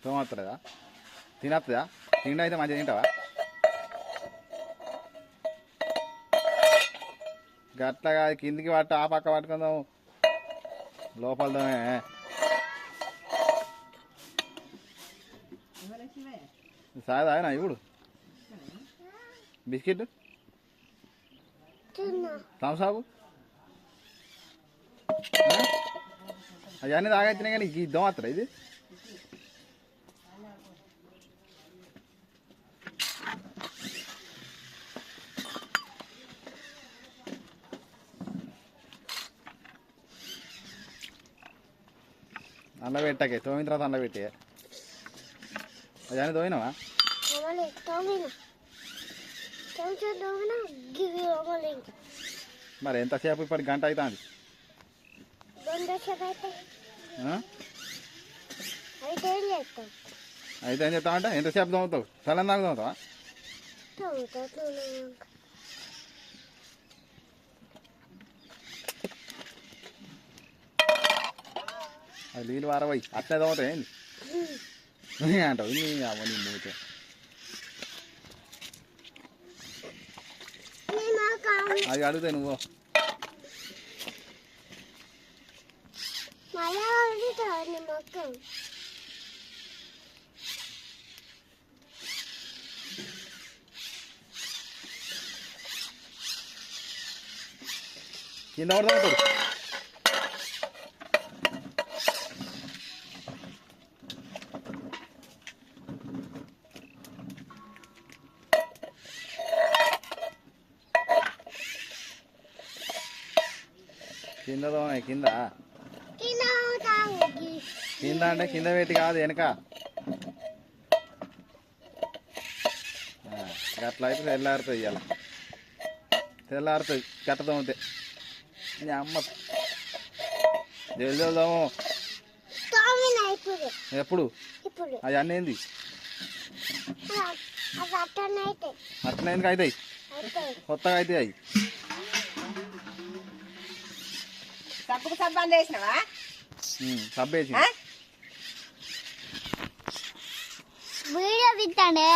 తోమత్తలేదా తినత్తదా తిండి అయితే మంచిగా తింటావా గట్లగా కిందికి పట్టు ఆ పక్క పట్టుకుందాం లోపలదోమే సాదా ఆయన ఇప్పుడు బిస్కెట్ థమ్సాపు అవన్నీ తాగొచ్చినాయి కానీ ఈ దోమత్తరా ఇది అల్ల పెట్టకే తోమిన తర్వాత అల్ల పెట్టి అదని తోమినావా మరి ఎంతసేపు ఇప్పటి గంట అవుతుంది అయితే ఏం చెప్తావంటే ఎంతసేపు తోముతావు తలని దాకా తోముతావా అది నీళ్ళు వారవై అట్లే తోముతాయి ఏంది అంటావు అవన్నీ మూతే అది అడుగుతాయి నువ్వు కింద పడతాడు కింద తోనే కింద కింద అంటే కింద పెట్టి కాదు వెనక అట్లా అయితే తెల్లారుతుంది ఇవాళ తెల్లారుతుంది గట్ట తోమితే నీ అమ్మ జల్దీ తోము ఎప్పుడు అవన్నీ ఏంది అట్లా ఎందుకు అవుతాయి కొత్తగా అవుతాయి అవి సబ్బుకు సబ్బు వేసినావా సబ్బేసి వీడియో విత్తాండే